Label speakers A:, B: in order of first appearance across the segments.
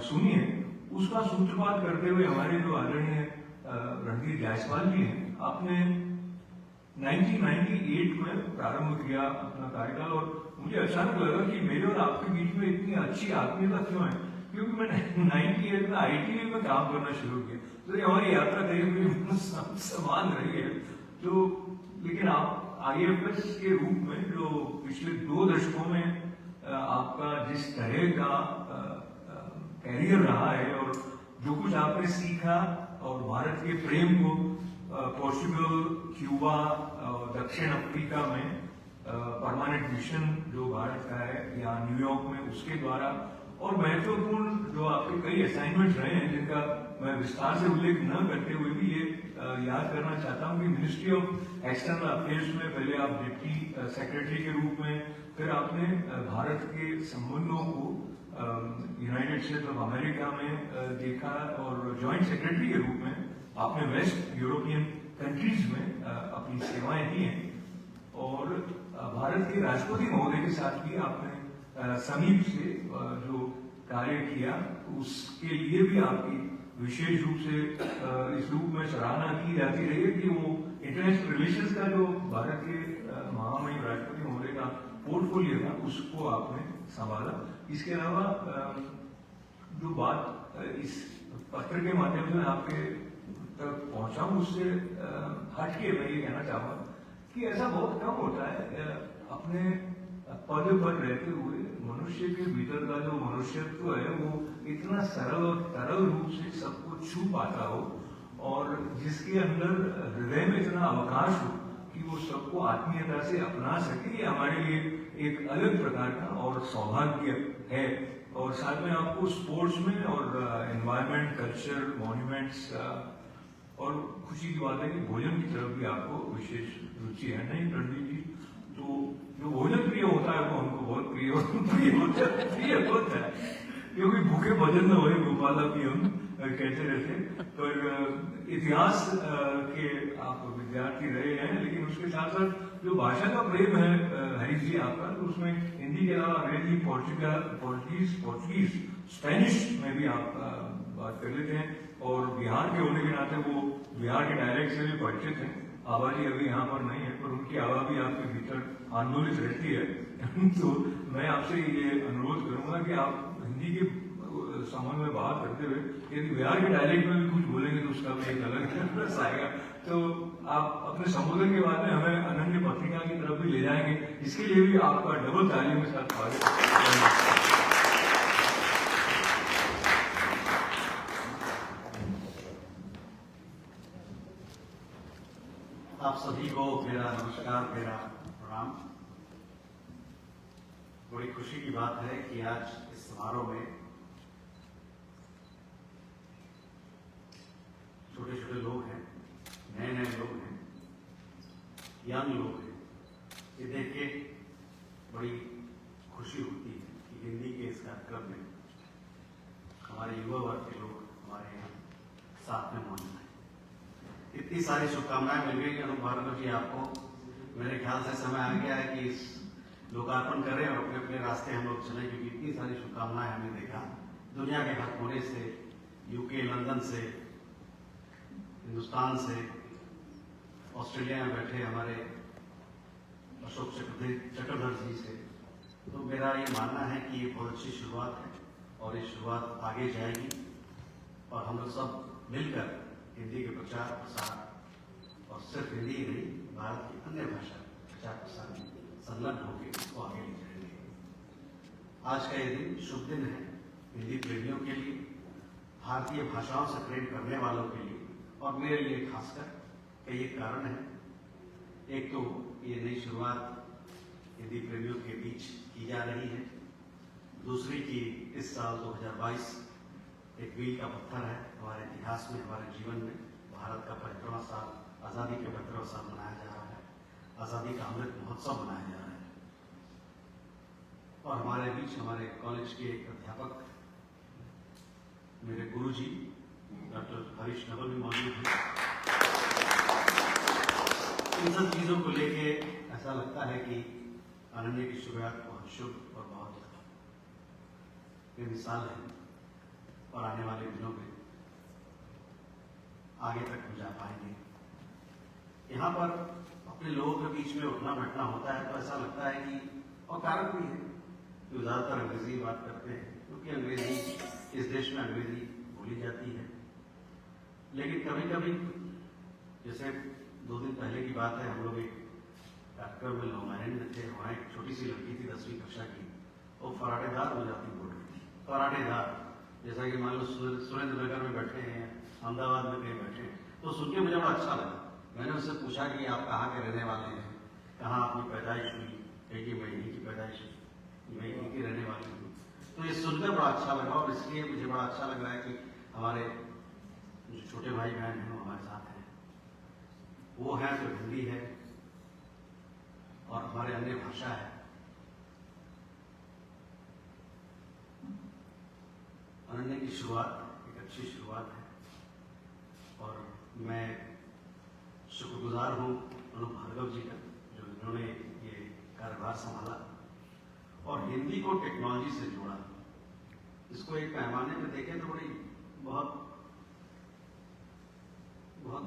A: सुनिए। उसका सूत्रपात करते हुए हमारे जो आदरणीय रणधीर जायसवाल जी हैं, आपने 1998 में प्रारंभ किया अपना कार्यकाल, और मुझे अचानक लगा कि मेरे और आपके बीच में इतनी अच्छी आत्मीयता क्यों है, क्योंकि मैंने 98 में ITV में काम करना शुरू किया, तो ये हमारी यात्रा करीब समान रही है। तो लेकिन आप IFS के रूप में जो पिछले 2 दशकों में आपका जिस तरह का कैरियर रहा है और जो कुछ आपने सीखा और भारत के प्रेम को पोर्चुगल, क्यूबा, दक्षिण अफ्रीका में परमानेंट मिशन जो भारत का है या न्यूयॉर्क में उसके द्वारा, और महत्वपूर्ण जो आपके कई असाइनमेंट्स रहे हैं जिनका मैं विस्तार से उल्लेख न करते हुए भी ये याद करना चाहता हूँ कि मिनिस्ट्री ऑफ एक्सटर्नल अफेयर्स में पहले आप डिप्टी सेक्रेटरी के रूप में, फिर आपने भारत के संबंधों को यूनाइटेड स्टेट्स ऑफ अमेरिका में देखा, और जॉइंट सेक्रेटरी के रूप में आपने वेस्ट यूरोपियन कंट्रीज में अपनी सेवाएं दी हैं, और भारत के राष्ट्रपति महोदय के साथ भी आपने समीप से जो कार्य किया, उसके लिए भी आपकी विशेष रूप से इस रूप में सराहना की जाती रही है कि वो इंटरनेशनल रिलेशंस का जो भारत के महामहिम राष्ट्रपति महोदय का पोर्टफोलियो था उसको आपने संभाला। इसके अलावा जो बात इस पत्र के माध्यम से आपके तक पहुंचाऊं, उससे हटके मैं ये कहना चाहूंगा कि ऐसा बहुत कम होता है अपने पद पर रहते हुए मनुष्य के भीतर का जो मनुष्यत्व है वो इतना सरल और तरल रूप से सबको छू पाता हो, और जिसके अंदर हृदय में इतना अवकाश हो कि वो सबको आत्मीयता से अपना सके। ये हमारे लिए एक अलग प्रकार का और सौभाग्य है। और साथ में आपको स्पोर्ट्स में और एनवायरमेंट, कल्चर, मॉन्यूमेंट्स, और खुशी की बात है कि भोजन की तरफ भी आपको विशेष रुचि है। नहीं रणदीप जी, तो जो भोजन प्रिय होता है वो हमको बहुत प्रिय होता है, क्योंकि भूखे भोजन न होए गोपाला भी हम कहते रहते। पर इतिहास के आप विद्यार्थी रहे हैं, लेकिन उसके साथ साथ जो भाषा का प्रेम है हरीश जी आपका, तो उसमें हिंदी के अलावा अंग्रेजी, पोर्चुगीज, स्पेनिश में भी आप बात कर लेते हैं, और बिहार के होने के नाते वो बिहार के डायलेक्ट से भी परिचित हैं। आबादी अभी यहाँ पर नहीं है, पर उनकी आवाज भी आपके भीतर आंदोलित रहती है। तो मैं आपसे ये अनुरोध करूंगा कि आप हिंदी के संबंध में बात करते हुए यदि बिहार के डायलेक्ट में भी कुछ बोलेंगे तो उसका भी एक अलग रस आएगा। तो आप अपने संबोधन के बाद में हमें अनन्य पत्रिका की तरफ भी ले जाएंगे, इसके लिए भी आपका डबल तालियों के साथ स्वागत।
B: आप सभी को मेरा नमस्कार, मेरा प्रणाम। बड़ी खुशी की बात है कि आज इस समारोह में छोटे छोटे लोग हैं, नए नए लोग हैं, यंग लोग हैं। ये देख के बड़ी खुशी होती है कि हिंदी के इस कार्यक्रम में हमारे युवा वर्ग के लोग हमारे यहाँ साथ में मौजूद हैं। इतनी सारी शुभकामनाएं मिल गई कि अनुप भार्गव जी, आपको मेरे ख्याल से समय आ गया है कि इस लोकार्पण करें और अपने अपने रास्ते हम लोग चलें, क्योंकि इतनी सारी शुभकामनाएं हमने देखा दुनिया के हर कोने से, यूके, लंदन से, हिंदुस्तान से, ऑस्ट्रेलिया में बैठे हमारे अशोक चक्रधर जी से। तो मेरा ये मानना है कि ये बहुत अच्छी शुरुआत है और ये शुरुआत आगे जाएगी, और हम लोग सब मिलकर हिंदी के प्रचार प्रसार, और सिर्फ हिंदी ही नहीं, भारत की अन्य भाषा प्रचार प्रसार में संलग्न होकर इसको आगे ले जाएंगे। आज का ये दिन शुभ दिन है हिंदी प्रेमियों के लिए, भारतीय भाषाओं से प्रेम करने वालों के लिए, और मेरे लिए खासकर कई एक कारण है। एक तो ये नई शुरुआत हिंदी प्रेमियों के बीच की जा रही है, दूसरी की इस साल 2022 एक मील का पत्थर है हमारे इतिहास में, हमारे जीवन में। भारत का 75वां साल, आज़ादी के 75वां साल मनाया जा रहा है, आज़ादी का अमृत महोत्सव मनाया जा रहा है। और हमारे बीच हमारे कॉलेज के एक अध्यापक, मेरे गुरुजी डॉक्टर हरीश नवल भी मौजूद हैं। इन सब चीज़ों को लेके ऐसा लगता है कि अनन्य की शुरुआत बहुत शुभ और बहुत बेमिसाल है। आगे तक हम जा पाएंगे। यहाँ पर अपने लोगों के बीच में उठना बैठना होता है तो ऐसा लगता है कि, और कारण भी है कि ज़्यादातर अंग्रेजी बात करते हैं, क्योंकि अंग्रेजी इस देश में अंग्रेजी बोली जाती है। लेकिन कभी कभी, जैसे 2 दिन पहले की बात है, हम लोग एक कार्यक्रम में लॉन्ग आइलैंड में थे, वहाँ एक छोटी सी लड़की थी 10वीं कक्षा की, वो फराटेदार गुजराती बोल रही थी। फराटेदार, जैसा कि मान लो सुरेंद्र नगर में बैठे हैं, अहमदाबाद में कहीं बैठे हैं, तो सुन के मुझे बड़ा अच्छा लगा। मैंने उससे पूछा कि आप कहाँ के रहने वाले हैं, कहाँ आपकी पैदाइश हुई, कहीं की मैं यहीं की पैदाइश हुई, मैं यहीं की रहने वाली हूँ। तो ये सुनकर बड़ा अच्छा लगा, और इसलिए मुझे बड़ा अच्छा लग रहा है कि हमारे जो छोटे भाई बहन हैं वो हमारे साथ हैं। वो हैं तो हिंदी है और हमारे अन्य भाषा है। अनन्य की शुरुआत एक अच्छी शुरुआत है, और मैं शुक्रगुजार हूँ अनूप भार्गव जी का, जो इन्होंने ये कार्यभार संभाला और हिंदी को टेक्नोलॉजी से जोड़ा। इसको एक पैमाने पर देखें तो बड़ी बहुत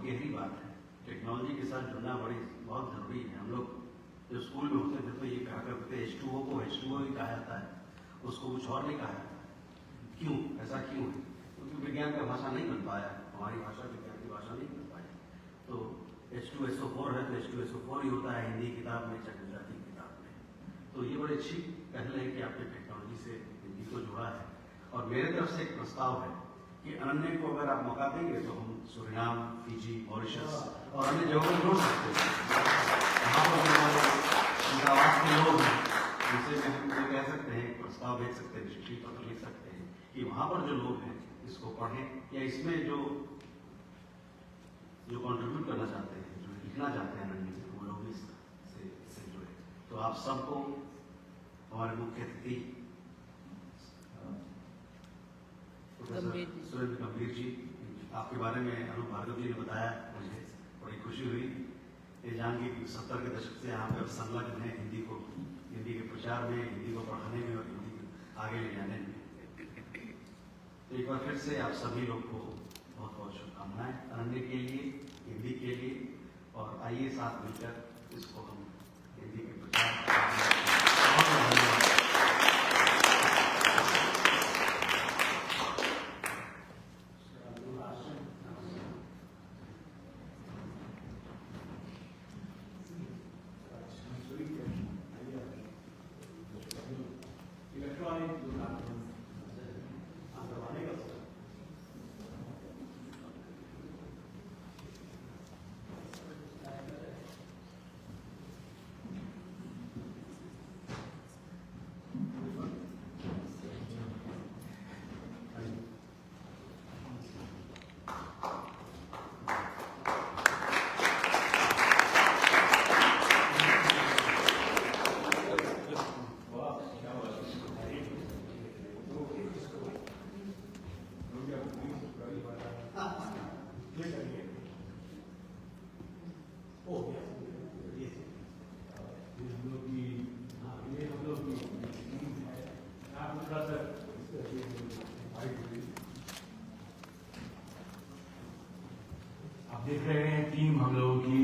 B: गहरी बात है। टेक्नोलॉजी के साथ जुड़ना बहुत जरूरी है। हम लोग जब स्कूल में होते थे तो ये कहा करते थे H2O को H2O ही कहा जाता है, उसको कुछ और नहीं कहा जाता है। क्यों, ऐसा क्यों है? क्योंकि विज्ञान का भाषा नहीं बन पाया, हमारी भाषा विज्ञान की भाषा नहीं बन पाई। तो H2SO4 है तो H2SO4 ही होता है हिंदी किताब में, चाहे गुजराती किताब में। तो ये बड़ी अच्छी पहल है कि आपने टेक्नोलॉजी से हिंदी को जोड़ा है। और मेरे तरफ से एक प्रस्ताव है कि अनन्य को अगर आप मौका देंगे तो हम सूरीनाम, फिजी, मॉरिशस और अन्य जगहों को जोड़ सकते हैं। वहाँ पर हमारे दूतावास के लोग हैं, उनसे हम ये कह सकते हैं, प्रस्ताव भेज सकते हैं, चिट्ठी पत्र लिख सकते हैं कि वहाँ पर जो लोग हैं इसको पढ़ें, या इसमें जो कंट्रीब्यूट करना चाहते हैं, जो लिखना चाहते हैं अनन्य में, वो लोग इससे जुड़े। तो आप सबको, हमारे मुख्य अतिथि प्रोफेसर सुरेंद्र गंभीर जी, आपके बारे में अनूप भार्गव जी ने बताया, मुझे बड़ी खुशी हुई ये जान के 70 के दशक से यहाँ पे संलग्न है हिंदी के प्रचार में, हिंदी को पढ़ाने में और हिंदी को आगे ले जाने में। तो एक बार फिर से आप सभी लोग को बहुत बहुत शुभकामनाएं अनन्य के लिए, हिंदी के लिए, और आइए साथ मिलकर इसको हम हिंदी के प्रचार
A: देख रहे हैं टीम हम लोगों की।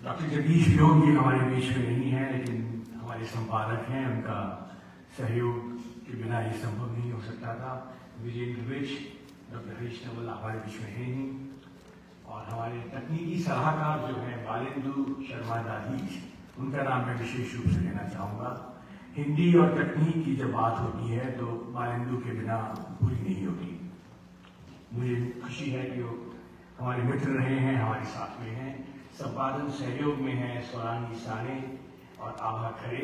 A: डॉक्टर जगदीश योग जी हमारे बीच में नहीं है, लेकिन हमारे संपादक हैं, उनका सहयोग के बिना ये संभव नहीं हो सकता था। विजेंद्र विज, डॉक्टर हरीश नवल हमारे बीच में है नहीं, और हमारे तकनीकी सलाहकार जो हैं बालेंदु शर्मा दाधीच, उनका नाम मैं विशेष रूप से लेना चाहूँगा। हिंदी और तकनीक की जब बात होती है तो बालेंदु के बिना पूरी नहीं होती। मुझे खुशी है कि वो हमारे मित्र रहे हैं, हमारे साथ में हैं। संपादन सहयोग में हैं स्वरानी साने और आभा खरे,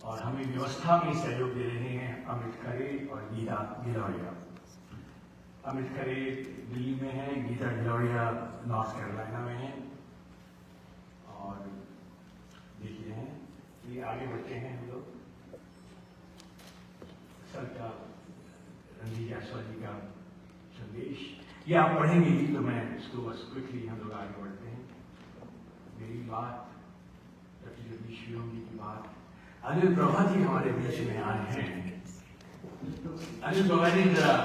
A: और हमें व्यवस्था में सहयोग दे रहे हैं अमित खरे और गीता गिलौरिया। अमित खरे दिल्ली में है, गीता गिलौरिया नॉर्थ कैरोलिना में है। और देखिए हैं ये आगे बढ़ते हैं हम लोग। सर का रणजीत जायसवाल जी का संदेश ये आप पढ़ेंगे ही, तो मैं इसको बस क्विकली हम लोग आगे बढ़ते हैं। मेरी बात, डॉक्टर जगदीश योग जी की बात। अनिल प्रभा जी हमारे बीच में आए हैं। अनिल प्रभा जी जरा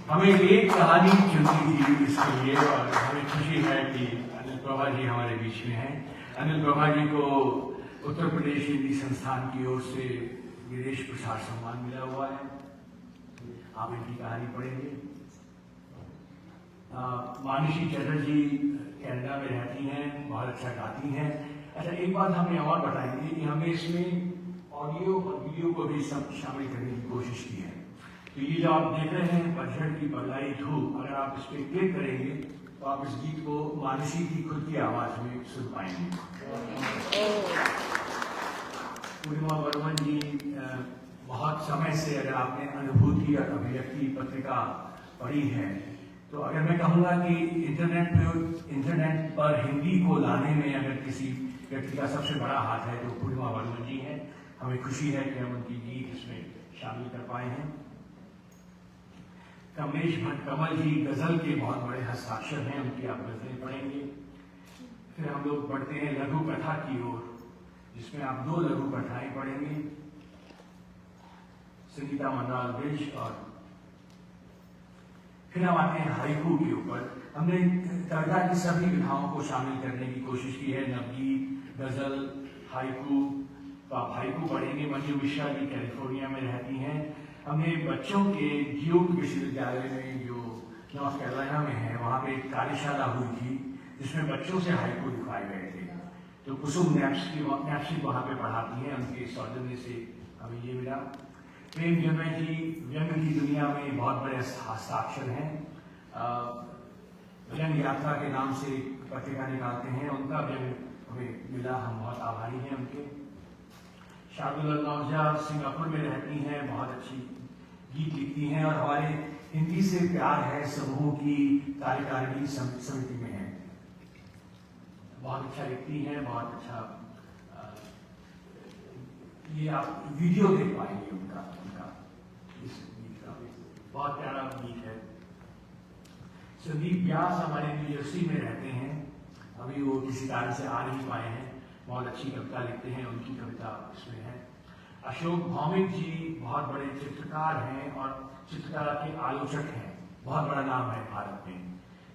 C: हमें एक कहानी चुनी थी इसके लिए और हमें खुशी है कि अनिल प्रभा जी हमारे बीच में हैं। अनिल प्रभा जी को उत्तर प्रदेश हिंदी संस्थान की ओर से विदेश प्रसार सम्मान मिला हुआ है। आप इनकी कहानी पढ़ेंगे। मानसी चटर्जी कनाडा में रहती हैं, बहुत अच्छा गाती हैं। अच्छा, एक बात हमें और बताएंगे कि हमने इसमें ऑडियो और वीडियो को भी सब शामिल करने की कोशिश की है। तो ये जो आप देख रहे हैं पतझड़ की बदलाई धूप, अगर आप इस पर क्लिक करेंगे तो आप इस गीत को मानसी की खुद की आवाज में सुन पाएंगे। पूर्णिमा वर्मन जी बहुत समय से, अगर आपने अनुभूति और अभिव्यक्ति पत्रिका पढ़ी है तो अगर मैं कहूँगा कि इंटरनेट पर हिंदी को लाने में अगर किसी व्यक्ति का सबसे बड़ा हाथ है तो पूर्णिमा वर्मन जी हैं। हमें खुशी है कि हम उनकी गीत इसमें शामिल कर पाए हैं। कमलेश भट्ट कमल जी गजल के बहुत बड़े हस्ताक्षर हैं, उनकी आप गजलें पढ़ेंगे। फिर हम लोग बढ़ते हैं लघु कथा की ओर, जिसमें आप 2 लघु कथाएं पढ़ेंगे, संगीता मंडाल ब्रिज। और फिर हम आते हैं हाइकू के ऊपर। हमने कविता की सभी विधाओं को शामिल करने की कोशिश की है, नवगीत, गजल, हाइकू। तो आप हाइकू पढ़ेंगे। मंजू मिश्रा जी कैलिफोर्निया में रहती हैं। हमने बच्चों के ड्यूक विश्वविद्यालय में जो नॉर्थ कैरोलिना में है, वहाँ पे एक कार्यशाला हुई थी जिसमें बच्चों से हाइकू लिखवाए गए थे। तो कुसुम नैप्सी वहाँ पे पढ़ाती हैं, उनके सौजन्य से हमें ये मिला। प्रेम जन्मे जी व्यंग की दुनिया में बहुत बड़े हस्ताक्षर हैं। व्यंग यात्रा के नाम से पत्रिका निकालते हैं, उनका व्यंग हमें मिला, हम बहुत आभारी हैं उनके। शार्दुल नौजा सिंगापुर में रहती हैं, बहुत अच्छी गीत लिखती हैं और हमारे हिंदी से प्यार है समूह की कार्यकारिणी समिति में है। बहुत अच्छा लिखती हैं, बहुत अच्छा। ये आप वीडियो देख पाएंगे उनका इस गीत का, बहुत प्यारा गीत है। संदीप व्यास हमारे न्यू जर्सी में रहते हैं, अभी वो किसी कारण से आ नहीं पाए हैं। बहुत अच्छी कविता लिखते हैं, उनकी कविता इसमें है। अशोक भौमिक जी बहुत बड़े चित्रकार हैं और चित्रकला के आलोचक हैं, बहुत बड़ा नाम है भारत में।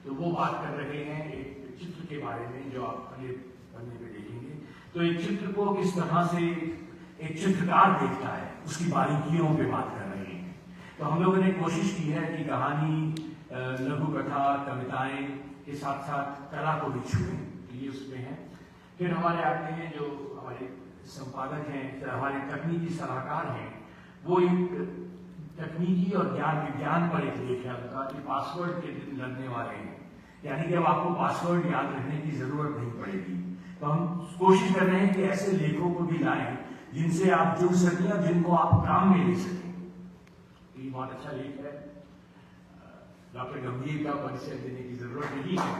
C: तो वो बात कर रहे हैं एक चित्र के बारे में जो आप अगले पन्ने पे देखेंगे। तो एक चित्र को किस तरह से एक चित्रकार देखता है, उसकी बारीकियों पे बात कर रहे हैं। तो हम लोगों ने कोशिश की है कि कहानी, लघु कथा, कविताएं के साथ साथ कला को भी छुएं, ये उसमें है। फिर हमारे आते हैं जो हमारे संपादक हैं, हमारे तकनीकी सलाहकार हैं, वो एक तकनीकी और ज्ञान विज्ञान पर एक लेख है उनका कि पासवर्ड के दिन लगने वाले हैं, यानी कि अब आपको पासवर्ड याद रखने की जरूरत नहीं पड़ेगी। तो हम कोशिश कर रहे हैं कि ऐसे लेखों को भी लाएं जिनसे आप जुड़ सकें और जिनको आप काम में ले सकें। तो ये बहुत अच्छा लेख है। डॉक्टर गंभीर का परिचय देने की जरूरत नहीं है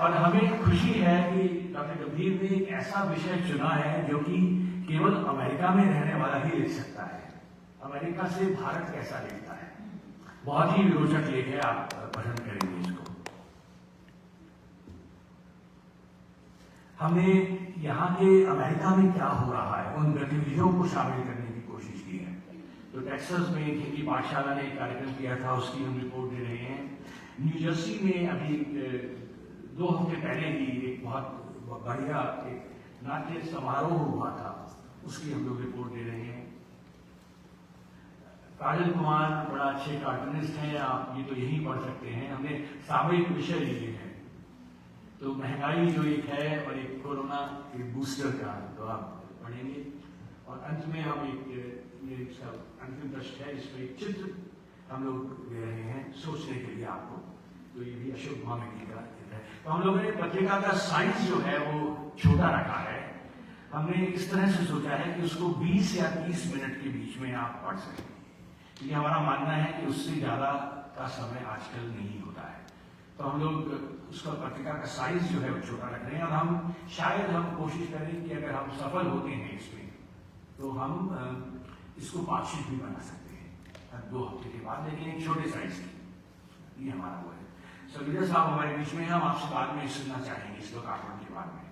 C: और हमें खुशी है कि डॉक्टर गंभीर ने एक ऐसा विषय चुना है जो कि केवल अमेरिका में रहने वाला ही लिख सकता है। अमेरिका से भारत कैसा दिखता है, बहुत ही रोचक लेख है, आप पसंद करेंगे इसको। हमने यहाँ के अमेरिका में क्या हो रहा है उन गतिविधियों को शामिल करने की कोशिश की है। तो टेक्सास में एक हिंदी पाठशाला ने एक कार्यक्रम किया था, उसकी हम रिपोर्ट दे रहे हैं। न्यू जर्सी में अभी 2 हफ्ते पहले ही एक बहुत बढ़िया एक नाट्य समारोह हुआ था, उसकी हम लोग रिपोर्ट दे रहे हैं। काजल कुमार बड़ा अच्छे कार्टूनिस्ट हैं, आप ये तो यही पढ़ सकते हैं। हमने सामयिक विषय लिए हैं, तो महंगाई जो एक है और एक कोरोना एक बूस्टर का, तो आप पढ़ेंगे। और अंत में हम ये इसका अंतिम पृष्ठ है, इसमें एक चित्र हम लोग दे रहे हैं सोचने के लिए आपको। तो ये भी अशोक भौमिक का चित्र है। तो हम लोगों ने पत्रिका का साइज जो है वो छोटा रखा है। हमने इस तरह से सोचा है कि उसको 20 या 30 मिनट के बीच में आप पढ़ सकें, क्योंकि हमारा मानना है कि उससे ज्यादा का समय आजकल नहीं होता है। तो हम लोग उसका पत्रिका का साइज जो है वो छोटा रख रहे हैं और हम शायद कोशिश करें कि अगर हम सफल होते हैं इसमें तो हम इसको पाक्षिक भी बना सकते हैं 2 हफ्ते के बाद, लेकिन एक छोटे साइज की। ये हमारा वो है। सविता साहब हमारे बीच में, हम आपसे बाद में सुनना चाहेंगे इस लोकार्पण के बारे में।